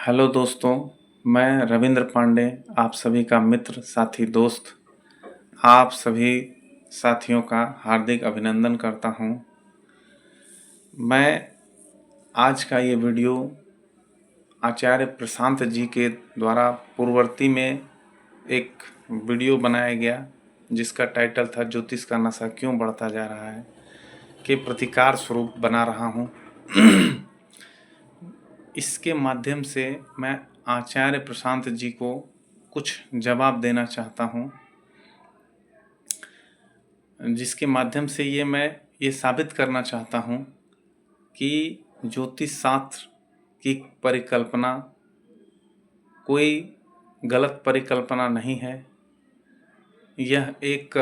Hello दोस्तों, मैं रविंद्र पांडे, आप सभी का मित्र साथी दोस्त, आप सभी साथियों का हार्दिक अभिनंदन करता हूं। मैं आज का ये वीडियो आचार्य प्रशांत जी के द्वारा पूर्ववर्ती में एक वीडियो बनाया गया जिसका टाइटल था ज्योतिष का नशा क्यों बढ़ता जा रहा है के प्रतिकार स्वरूप बना रहा हूं। इसके माध्यम से मैं आचार्य प्रशांत जी को कुछ जवाब देना चाहता हूं, जिसके माध्यम से मैं ये साबित करना चाहता हूं कि ज्योतिष शास्त्र की परिकल्पना कोई गलत परिकल्पना नहीं है। यह एक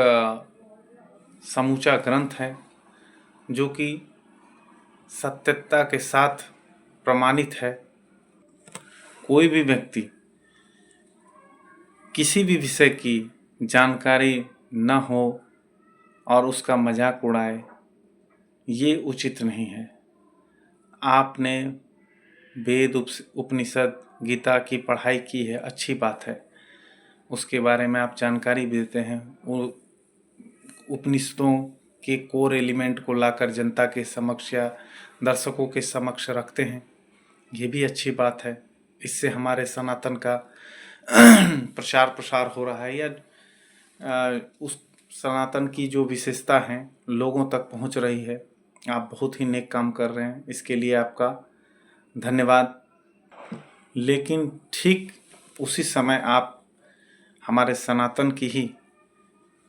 समूचा ग्रंथ है जो कि सत्यता के साथ प्रमाणित है। कोई भी व्यक्ति किसी भी विषय की जानकारी न हो और उसका मजाक उड़ाए, ये उचित नहीं है। आपने वेद उपनिषद गीता की पढ़ाई की है, अच्छी बात है, उसके बारे में आप जानकारी भी देते हैं। वो उपनिषदों के कोर एलिमेंट को लाकर जनता के समक्ष या दर्शकों के समक्ष रखते हैं, ये भी अच्छी बात है। इससे हमारे सनातन का प्रचार प्रसार हो रहा है, या उस सनातन की जो विशेषता हैं लोगों तक पहुंच रही है। आप बहुत ही नेक काम कर रहे हैं, इसके लिए आपका धन्यवाद। लेकिन ठीक उसी समय आप हमारे सनातन की ही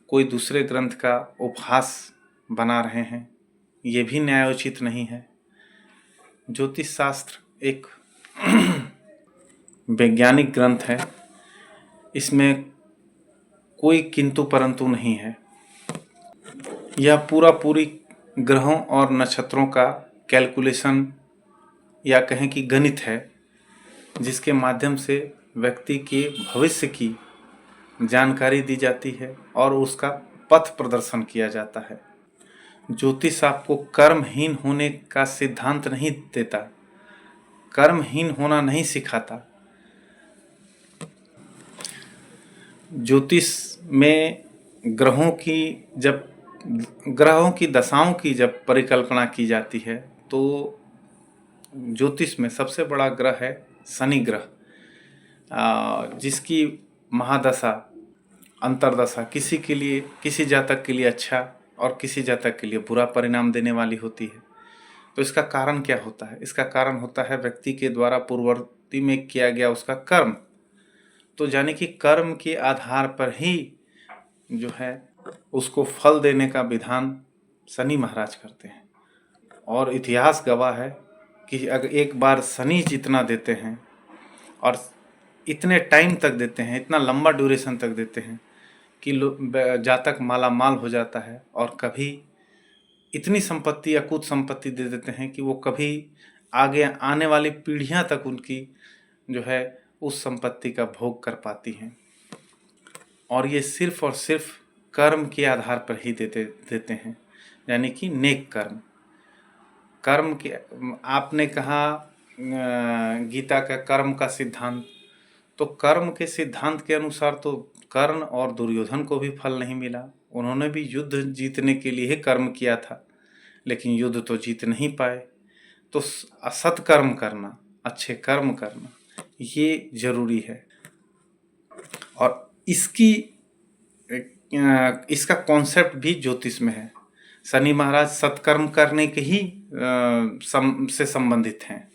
कोई दूसरे ग्रंथ का उपहास बना रहे हैं, ये भी न्यायोचित नहीं है। ज्योतिष शास्त्र एक वैज्ञानिक ग्रंथ है, इसमें कोई किंतु परंतु नहीं है। यह पूरी ग्रहों और नक्षत्रों का कैलकुलेशन या कहें कि गणित है, जिसके माध्यम से व्यक्ति के भविष्य की जानकारी दी जाती है और उसका पथ प्रदर्शन किया जाता है। ज्योतिष आपको कर्महीन होने का सिद्धांत नहीं देता, कर्महीन होना नहीं सिखाता। ज्योतिष में ग्रहों की दशाओं की जब परिकल्पना की जाती है तो ज्योतिष में सबसे बड़ा ग्रह है शनि ग्रह, जिसकी महादशा अंतरदशा किसी के लिए, किसी जातक के लिए अच्छा और किसी जातक के लिए बुरा परिणाम देने वाली होती है। तो इसका कारण क्या होता है? इसका कारण होता है व्यक्ति के द्वारा पूर्ववर्ती में किया गया उसका कर्म। तो यानी कि कर्म के आधार पर ही जो है उसको फल देने का विधान शनि महाराज करते हैं। और इतिहास गवाह है कि अगर एक बार शनि जितना देते हैं और इतने टाइम तक देते हैं, इतना लंबा ड्यूरेशन तक देते हैं कि जातक माला माल हो जाता है, और कभी इतनी संपत्ति या कुछ संपत्ति दे देते हैं कि वो कभी आगे आने वाली पीढ़ियां तक उनकी जो है उस संपत्ति का भोग कर पाती हैं। और ये सिर्फ और सिर्फ कर्म के आधार पर ही देते हैं, यानी कि नेक कर्म के। आपने कहा गीता का कर्म का सिद्धांत, तो कर्म के सिद्धांत के अनुसार तो कर्ण और दुर्योधन को भी फल नहीं मिला। उन्होंने भी युद्ध जीतने के लिए ही कर्म किया था, लेकिन युद्ध तो जीत नहीं पाए। तो सत्कर्म करना, अच्छे कर्म करना, ये जरूरी है। और इसका कॉन्सेप्ट भी ज्योतिष में है। शनि महाराज सत्कर्म करने के ही से संबंधित हैं।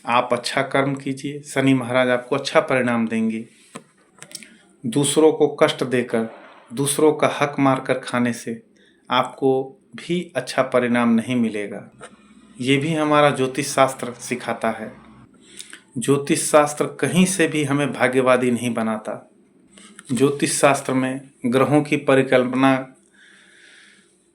आप अच्छा कर्म कीजिए, शनि महाराज आपको अच्छा परिणाम देंगे। दूसरों को कष्ट देकर, दूसरों का हक मारकर खाने से आपको भी अच्छा परिणाम नहीं मिलेगा। ये भी हमारा ज्योतिष शास्त्र सिखाता है। ज्योतिष शास्त्र कहीं से भी हमें भाग्यवादी नहीं बनाता। ज्योतिष शास्त्र में ग्रहों की परिकल्पना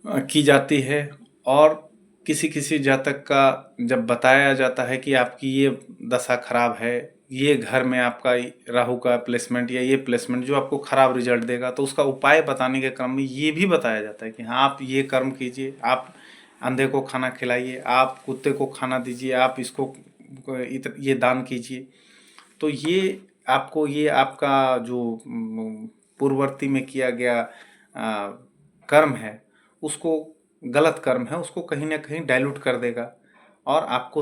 की जाती है, और किसी किसी जातक का जब बताया जाता है कि आपकी ये दशा खराब है, ये घर में आपका राहु का प्लेसमेंट या ये प्लेसमेंट जो आपको खराब रिजल्ट देगा, तो उसका उपाय बताने के क्रम में ये भी बताया जाता है कि हाँ आप ये कर्म कीजिए, आप अंधे को खाना खिलाइए, आप कुत्ते को खाना दीजिए, आप इसको ये दान कीजिए। तो ये आपको, ये आपका जो पूर्ववर्ती में किया गया कर्म है, उसको, गलत कर्म है, उसको कहीं ना कहीं डाइल्यूट कर देगा और आपको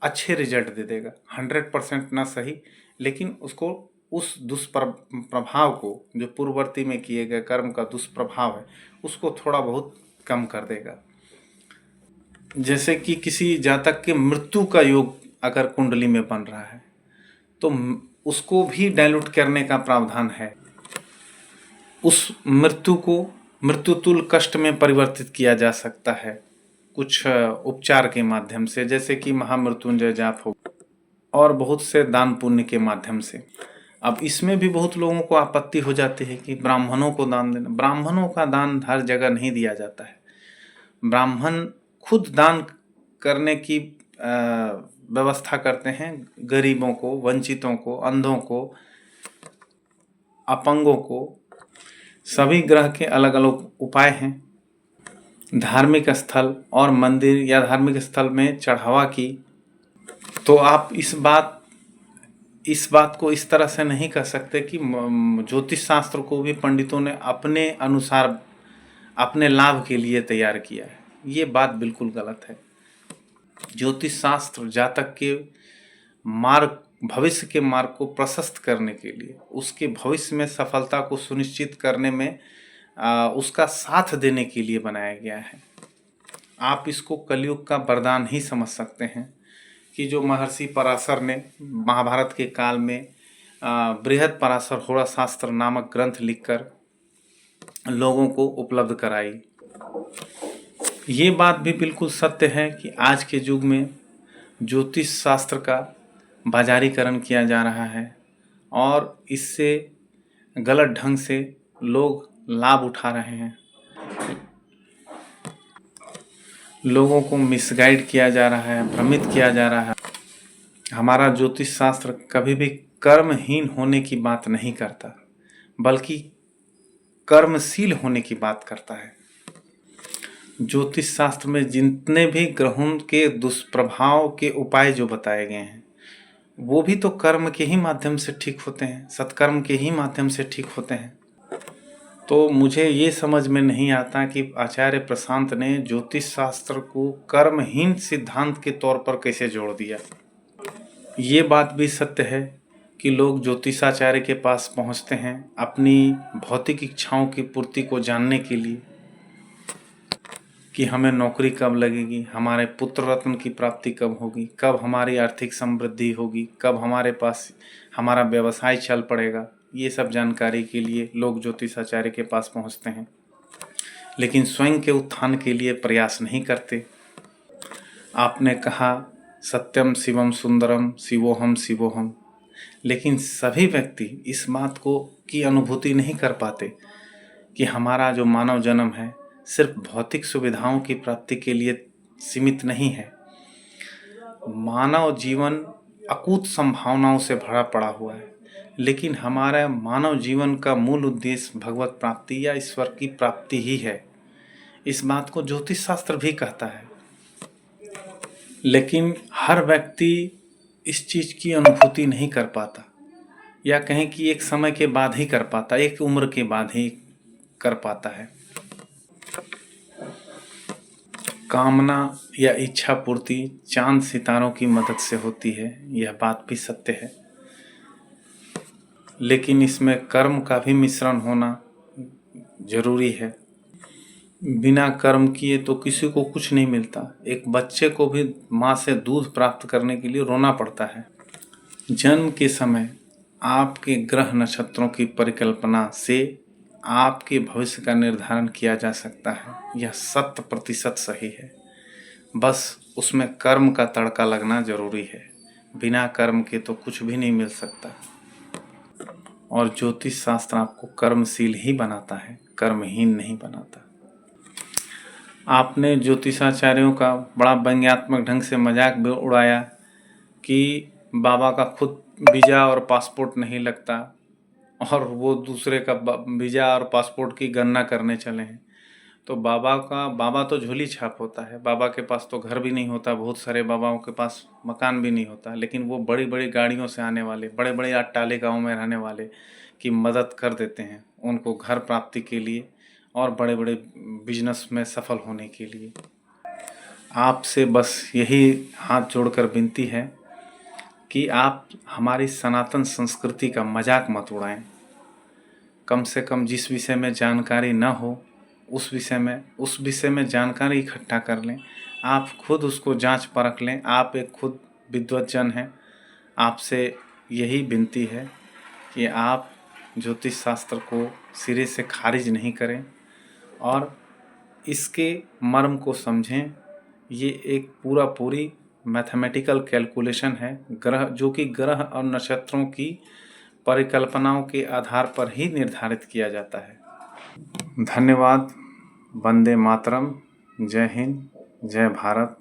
अच्छे रिजल्ट दे देगा। 100% ना सही, लेकिन उसको, उस दुष्प्रभाव को, जो पूर्ववर्ती में किए गए कर्म का दुष्प्रभाव है, उसको थोड़ा बहुत कम कर देगा। जैसे कि किसी जातक के मृत्यु का योग अगर कुंडली में बन रहा है, तो उसको भी डाइल्यूट करने का प्रावधान है। उस मृत्यु को मृत्युतुल्य कष्ट में परिवर्तित किया जा सकता है कुछ उपचार के माध्यम से, जैसे कि महामृत्युंजय जाप हो, और बहुत से दान पुण्य के माध्यम से। अब इसमें भी बहुत लोगों को आपत्ति हो जाती है कि ब्राह्मणों को दान देना। ब्राह्मणों का दान हर जगह नहीं दिया जाता है। ब्राह्मण खुद दान करने की व्यवस्था करते हैं, गरीबों को, वंचितों को, अंधों को, अपंगों को। सभी ग्रह के अलग अलग उपाय हैं। धार्मिक स्थल और मंदिर या धार्मिक स्थल में चढ़ावा की, तो आप इस बात को इस तरह से नहीं कह सकते कि ज्योतिष शास्त्र को भी पंडितों ने अपने अनुसार, अपने लाभ के लिए तैयार किया है। ये बात बिल्कुल गलत है। ज्योतिष शास्त्र जातक के मार्ग, भविष्य के मार्ग को प्रशस्त करने के लिए, उसके भविष्य में सफलता को सुनिश्चित करने में उसका साथ देने के लिए बनाया गया है। आप इसको कलयुग का वरदान ही समझ सकते हैं कि जो महर्षि पराशर ने महाभारत के काल में बृहद पराशर होरा शास्त्र नामक ग्रंथ लिखकर लोगों को उपलब्ध कराई। ये बात भी बिल्कुल सत्य है कि आज के युग में ज्योतिष शास्त्र का बाजारीकरण किया जा रहा है और इससे गलत ढंग से लोग लाभ उठा रहे हैं। लोगों को मिसगाइड किया जा रहा है, भ्रमित किया जा रहा है। हमारा ज्योतिष शास्त्र कभी भी कर्महीन होने की बात नहीं करता, बल्कि कर्मशील होने की बात करता है। ज्योतिष शास्त्र में जितने भी ग्रहों के दुष्प्रभाव के उपाय जो बताए गए हैं, वो भी तो कर्म के ही माध्यम से ठीक होते हैं, सत्कर्म के ही माध्यम से ठीक होते हैं। तो मुझे ये समझ में नहीं आता कि आचार्य प्रशांत ने ज्योतिष शास्त्र को कर्महीन सिद्धांत के तौर पर कैसे जोड़ दिया। ये बात भी सत्य है कि लोग ज्योतिषाचार्य के पास पहुंचते हैं अपनी भौतिक इच्छाओं की पूर्ति को जानने के लिए, कि हमें नौकरी कब लगेगी, हमारे पुत्र रत्न की प्राप्ति कब होगी, कब हमारी आर्थिक समृद्धि होगी, कब हमारे पास हमारा व्यवसाय चल पड़ेगा। ये सब जानकारी के लिए लोग ज्योतिषाचार्य के पास पहुंचते हैं, लेकिन स्वयं के उत्थान के लिए प्रयास नहीं करते। आपने कहा सत्यम शिवम सुंदरम शिवोहम शिवोहम, लेकिन सभी व्यक्ति इस बात को की अनुभूति नहीं कर पाते कि हमारा जो मानव जन्म है सिर्फ भौतिक सुविधाओं की प्राप्ति के लिए सीमित नहीं है। मानव जीवन अकूत संभावनाओं से भरा पड़ा हुआ है, लेकिन हमारा मानव जीवन का मूल उद्देश्य भगवत प्राप्ति या ईश्वर की प्राप्ति ही है। इस बात को ज्योतिष शास्त्र भी कहता है, लेकिन हर व्यक्ति इस चीज़ की अनुभूति नहीं कर पाता, या कहें कि एक समय के बाद ही कर पाता, एक उम्र के बाद ही कर पाता है। कामना या इच्छा पूर्ति चांद सितारों की मदद से होती है, यह बात भी सत्य है, लेकिन इसमें कर्म का भी मिश्रण होना जरूरी है। बिना कर्म किए तो किसी को कुछ नहीं मिलता। एक बच्चे को भी माँ से दूध प्राप्त करने के लिए रोना पड़ता है। जन्म के समय आपके ग्रह नक्षत्रों की परिकल्पना से आपके भविष्य का निर्धारण किया जा सकता है, यह 100% सही है। बस उसमें कर्म का तड़का लगना जरूरी है। बिना कर्म के तो कुछ भी नहीं मिल सकता। और ज्योतिष शास्त्र आपको कर्मशील ही बनाता है, कर्महीन नहीं बनाता। आपने ज्योतिषाचार्यों का बड़ा व्यंग्यात्मक ढंग से मजाक भी उड़ाया कि बाबा का खुद वीज़ा और पासपोर्ट नहीं लगता और वो दूसरे का वीज़ा और पासपोर्ट की गणना करने चले हैं। तो बाबा तो झोली छाप होता है। बाबा के पास तो घर भी नहीं होता, बहुत सारे बाबाओं के पास मकान भी नहीं होता, लेकिन वो बड़ी बड़ी गाड़ियों से आने वाले, बड़े बड़े अट्टालिकाओं में रहने वाले की मदद कर देते हैं उनको घर प्राप्ति के लिए और बड़े बड़े बिजनेस में सफल होने के लिए। आपसे बस यही हाथ जोड़कर विनती है कि आप हमारी सनातन संस्कृति का मजाक मत उड़ाएं। कम से कम जिस विषय में जानकारी न हो उस विषय में जानकारी इकट्ठा कर लें। आप खुद उसको जांच परख लें। आप एक खुद विद्वत हैं। आपसे यही विनती है कि आप ज्योतिष शास्त्र को सिरे से खारिज नहीं करें और इसके मर्म को समझें। ये एक पूरी मैथमेटिकल कैलकुलेशन है, जो कि ग्रह और नक्षत्रों की परिकल्पनाओं के आधार पर ही निर्धारित किया जाता है। धन्यवाद। वंदे मातरम। जय हिंद, जय भारत।